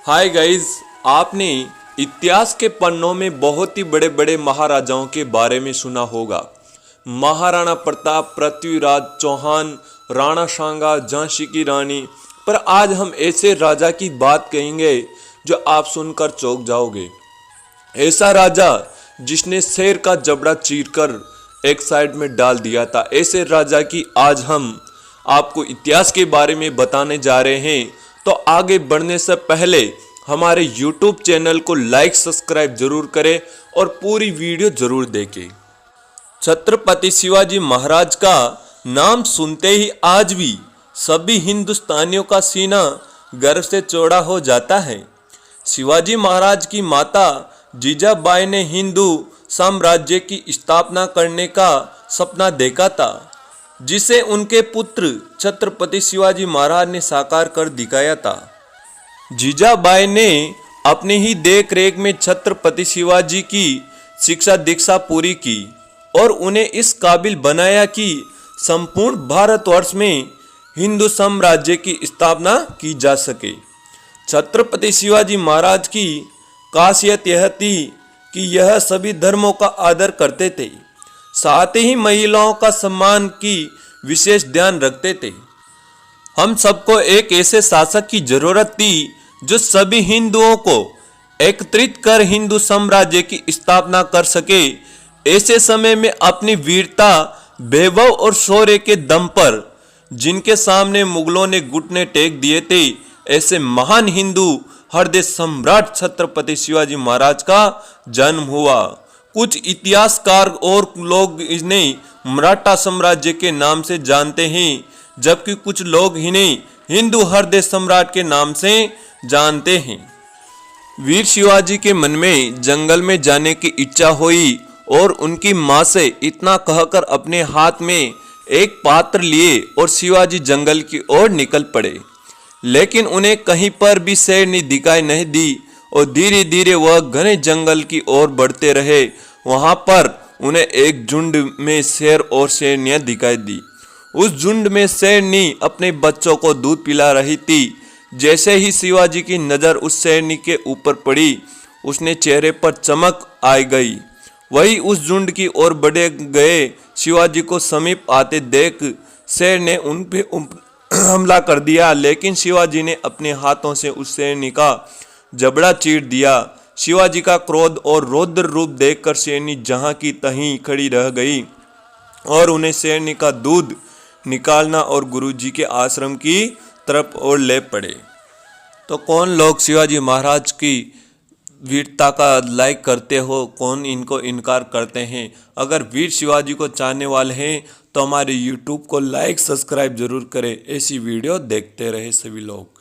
Hi guys, आपने इतिहास के पन्नों में बहुत ही बड़े बड़े महाराजाओं के बारे में सुना होगा। महाराणा प्रताप, पृथ्वीराज चौहान, राणा सांगा, झांसी की रानी। पर आज हम ऐसे राजा की बात कहेंगे जो आप सुनकर चौंक जाओगे। ऐसा राजा जिसने शेर का जबड़ा चीरकर एक साइड में डाल दिया था। ऐसे राजा की आज हम आपको इतिहास के बारे में बताने जा रहे हैं। तो आगे बढ़ने से पहले हमारे YouTube चैनल को लाइक सब्सक्राइब जरूर करें और पूरी वीडियो जरूर देखें। छत्रपति शिवाजी महाराज का नाम सुनते ही आज भी सभी हिंदुस्तानियों का सीना गर्व से चौड़ा हो जाता है। शिवाजी महाराज की माता जीजाबाई ने हिंदू साम्राज्य की स्थापना करने का सपना देखा था, जिसे उनके पुत्र छत्रपति शिवाजी महाराज ने साकार कर दिखाया था। जीजाबाई ने अपने ही देख रेख में छत्रपति शिवाजी की शिक्षा दीक्षा पूरी की और उन्हें इस काबिल बनाया कि संपूर्ण भारतवर्ष में हिंदू साम्राज्य की स्थापना की जा सके। छत्रपति शिवाजी महाराज की खासियत यह थी कि यह सभी धर्मों का आदर करते थे, साथ ही महिलाओं का सम्मान की विशेष ध्यान रखते थे। हम सबको एक ऐसे शासक की जरूरत थी जो सभी हिंदुओं को एकत्रित कर हिंदू साम्राज्य की स्थापना कर सके। ऐसे समय में अपनी वीरता, वैभव और शौर्य के दम पर जिनके सामने मुगलों ने घुटने टेक दिए थे, ऐसे महान हिंदू हृदय सम्राट छत्रपति शिवाजी महाराज का जन्म हुआ। कुछ इतिहासकार और लोग इन्हें मराठा साम्राज्य के नाम से जानते हैं, जबकि कुछ लोग इन्हें हिंदू हृदय सम्राट के नाम से जानते हैं। वीर शिवाजी के मन में जंगल में जाने की इच्छा हुई और उनकी मां से इतना कहकर अपने हाथ में एक पात्र लिए और शिवाजी जंगल की ओर निकल पड़े। लेकिन उन्हें कहीं पर भी शेरनी दिखाई नहीं दी और धीरे धीरे वह घने जंगल की ओर बढ़ते रहे। वहां पर उन्हें एक झुंड में शेर और शेरनियां दिखाई दी। उस झुंड में शेरनी अपने बच्चों को दूध पिला रही थी। जैसे ही शिवाजी की नजर उस शेरनी के ऊपर पड़ी, उसने चेहरे पर चमक आ गई। वही उस झुंड की ओर बढ़े गए। शिवाजी को समीप आते देख शेर ने उन पे हमला कर दिया, लेकिन शिवाजी ने अपने हाथों से उस शेरनी का जबड़ा चीर दिया। शिवाजी का क्रोध और रौद्र रूप देखकर शेरनी जहां की तहीं खड़ी रह गई और उन्हें शेरनी का दूध निकालना और गुरुजी के आश्रम की तरफ और ले पड़े। तो कौन लोग शिवाजी महाराज की वीरता का लाइक करते हो, कौन इनको इनकार करते हैं? अगर वीर शिवाजी को चाहने वाले हैं तो हमारे YouTube को लाइक सब्सक्राइब जरूर करें। ऐसी वीडियो देखते रहे सभी लोग।